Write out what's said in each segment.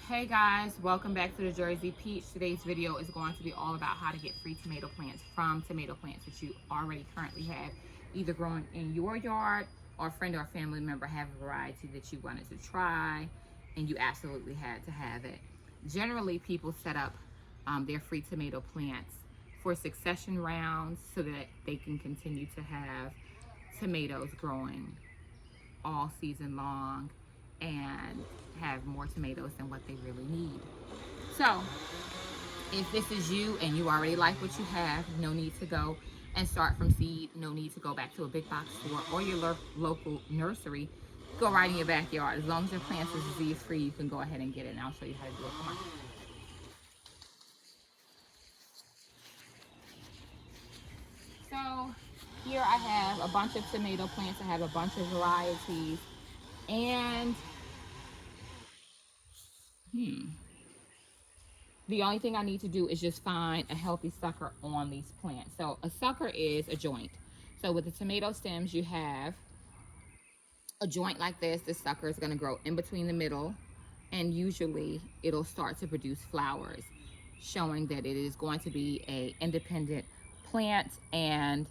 Hey guys, welcome back to the Jersey Peach. Today's video is going to be all about how to get free tomato plants from tomato plants that you already currently have either growing in your yard or a friend or a family member have a variety that you wanted to try and you absolutely had to have it. Generally, people set up their free tomato plants for succession rounds so that they can continue to have tomatoes growing all season long and have more tomatoes than what they really need. So if this is you and you already like what you have, no need to go and start from seed, no need to go back to a big box store or your local nursery. Go right in your backyard. As long as your plants are disease free, you can go ahead and get it, and I'll show you how to do it. Come on. So here I have a bunch of tomato plants. I have a bunch of varieties, and the only thing I need to do is just find a healthy sucker on these plants. So a sucker is a joint. So with the tomato stems, you have a joint like this. This sucker is going to grow in between the middle, and usually it'll start to produce flowers, showing that it is going to be a independent plant, and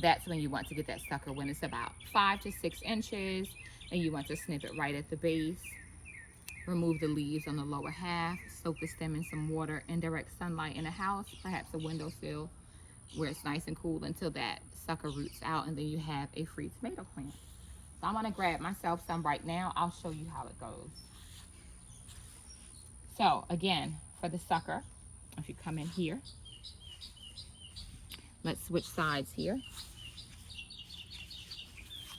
that's when you want to get that sucker when it's about 5 to 6 inches, and you want to snip it right at the base. Remove the leaves on the lower half, soak the stem in some water, indirect sunlight in a house, perhaps a windowsill where it's nice and cool until that sucker roots out, and then you have a free tomato plant. So I'm gonna grab myself some right now. I'll show you how it goes. So again, for the sucker, if you come in here, let's switch sides here.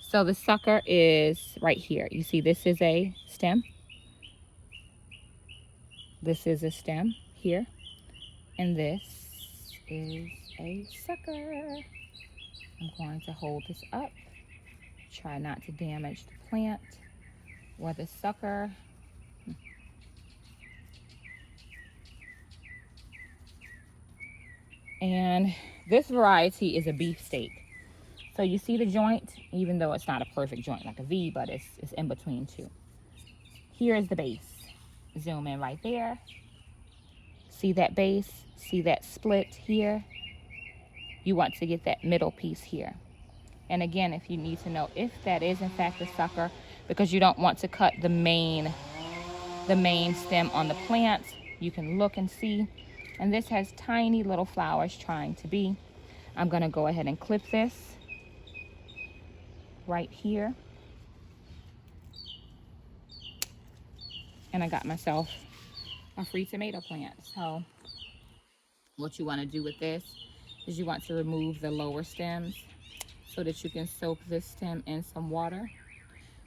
So the sucker is right here. You see this is a stem. This is a stem here. And this is a sucker. I'm going to hold this up. Try not to damage the plant or the sucker. And this variety is a beefsteak. So you see the joint, even though it's not a perfect joint like a V, but it's in between two. Here is the base. Zoom in right there. See that base? See that split here? You want to get that middle piece here. And again, if you need to know if that is in fact a sucker, because you don't want to cut the main stem on the plant, you can look and see. And this has tiny little flowers trying to be. I'm going to go ahead and clip this right here. And I got myself a free tomato plant. So what you want to do with this is you want to remove the lower stems so that you can soak this stem in some water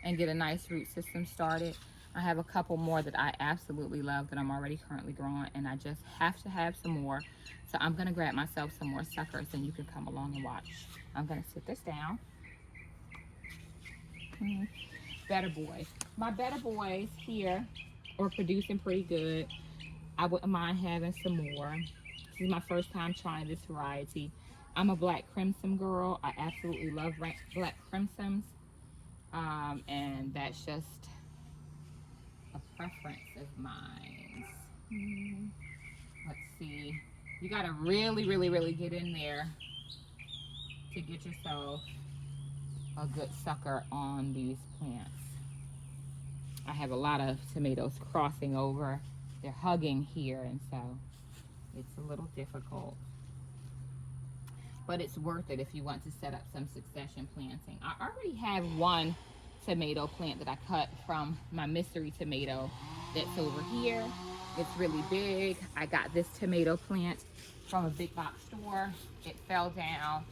and get a nice root system started. I have a couple more that I absolutely love that I'm already currently growing, and I just have to have some more. So I'm gonna grab myself some more suckers and you can come along and watch. I'm gonna sit this down. Better Boys. My Better Boys here are producing pretty good. I wouldn't mind having some more. This is my first time trying this variety. I'm a black crimson girl. I absolutely love black crimsons. And that's just a preference of mine. Let's see. You gotta really get in there to get yourself a good sucker on these plants. I have a lot of tomatoes crossing over. They're hugging here, and so it's a little difficult. But it's worth it if you want to set up some succession planting. I already have one tomato plant that I cut from my mystery tomato that's over here. It's really big. I got this tomato plant from a big box store. It fell down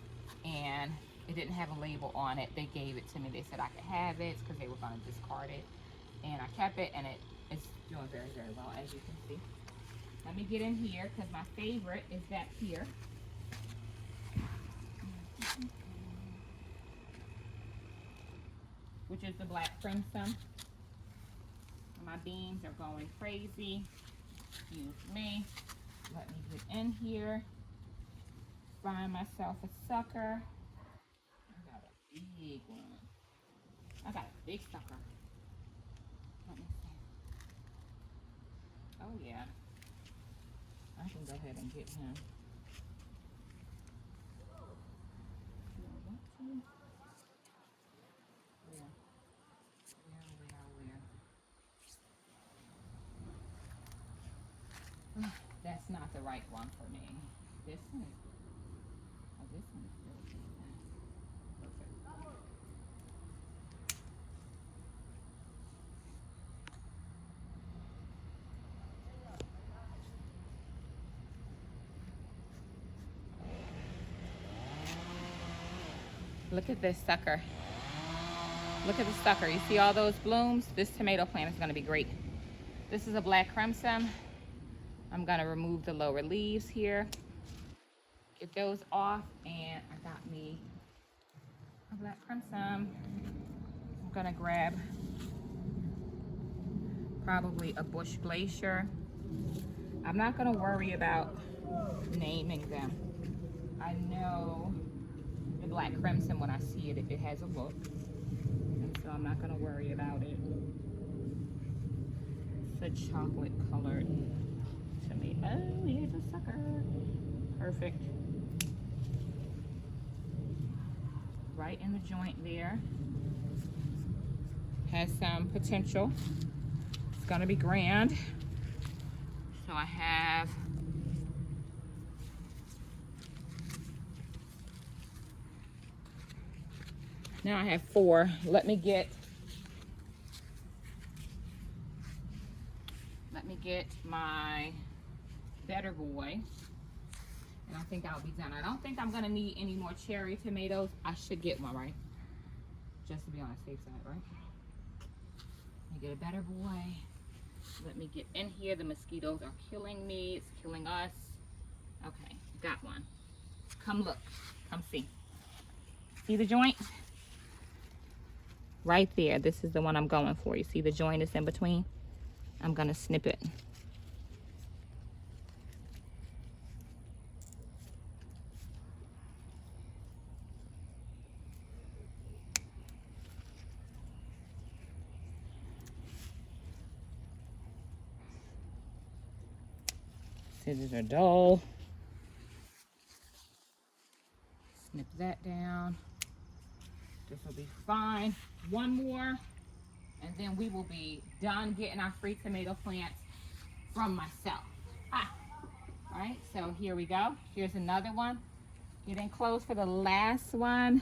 and it didn't have a label on it. They gave it to me. They said I could have it because they were going to discard it. And I kept it, and it's doing very well, as you can see. Let me get in here because my favorite is back here. Which is the black crimson. My beans are going crazy. Excuse me. Let me get in here. Find myself a sucker. I got a big one. I got a big sucker. Let me see. I can go ahead and get him. That's not the right one for me. This one is, oh, this one is really good. Perfect. Look at this sucker. Look at the sucker. You see all those blooms? This tomato plant is going to be great. This is a black crimson. I'm going to remove the lower leaves here. Get those off, and I got me a black crimson. I'm going to grab probably a bush glacier. I'm not going to worry about naming them. I know the black crimson, when I see it, it has a look. And so I'm not going to worry about it. It's a chocolate colored tomato. Oh, here's a sucker. Perfect. Right in the joint there. Has some potential. It's going to be grand. So I have now I have 4. Let me get my Better Boy, and I think I'll be done. I don't think I'm gonna need any more cherry tomatoes. I should get one, right? Just to be on the safe side, right? Let me get a Better Boy. Let me get in here. The mosquitoes are killing me. It's killing us. Okay, got one. Come look. Come see. See the joint? Right there. This is the one I'm going for. You see the joint is in between? I'm gonna snip it. Scissors are dull. Snip that down. This will be fine. One more, and then we will be done getting our free tomato plants from myself. All right, so here we go. Here's another one. Getting close for the last one.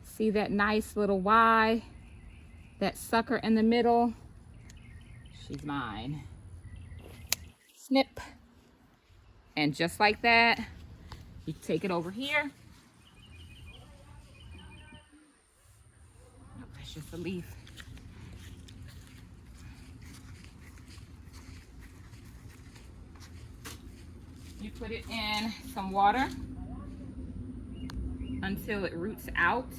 See that nice little Y? That sucker in the middle? She's mine. Snip. And just like that, you take it over here. Oh, that's just a leaf. You put it in some water until it roots out.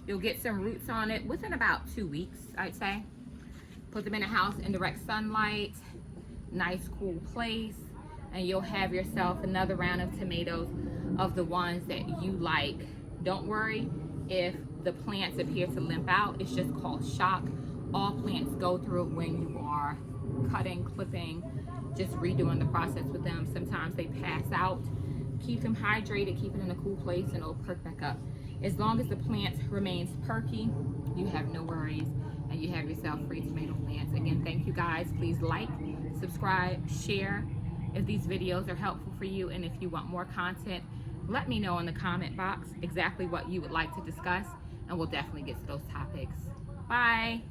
You'll get some roots on it within about 2 weeks, I'd say. Put them in a house in direct sunlight, nice cool place, and you'll have yourself another round of tomatoes of the ones that you like. Don't worry if the plants appear to limp out. It's just called shock. All plants go through it when you are cutting, clipping, just redoing the process with them. Sometimes they pass out. Keep them hydrated, keep it in a cool place, and it'll perk back up. As long as the plant remains perky, you have no worries, and you have yourself free tomato plants. Again, thank you guys. Please like, subscribe, share if these videos are helpful for you, and if you want more content, let me know in the comment box exactly what you would like to discuss, and we'll definitely get to those topics. Bye.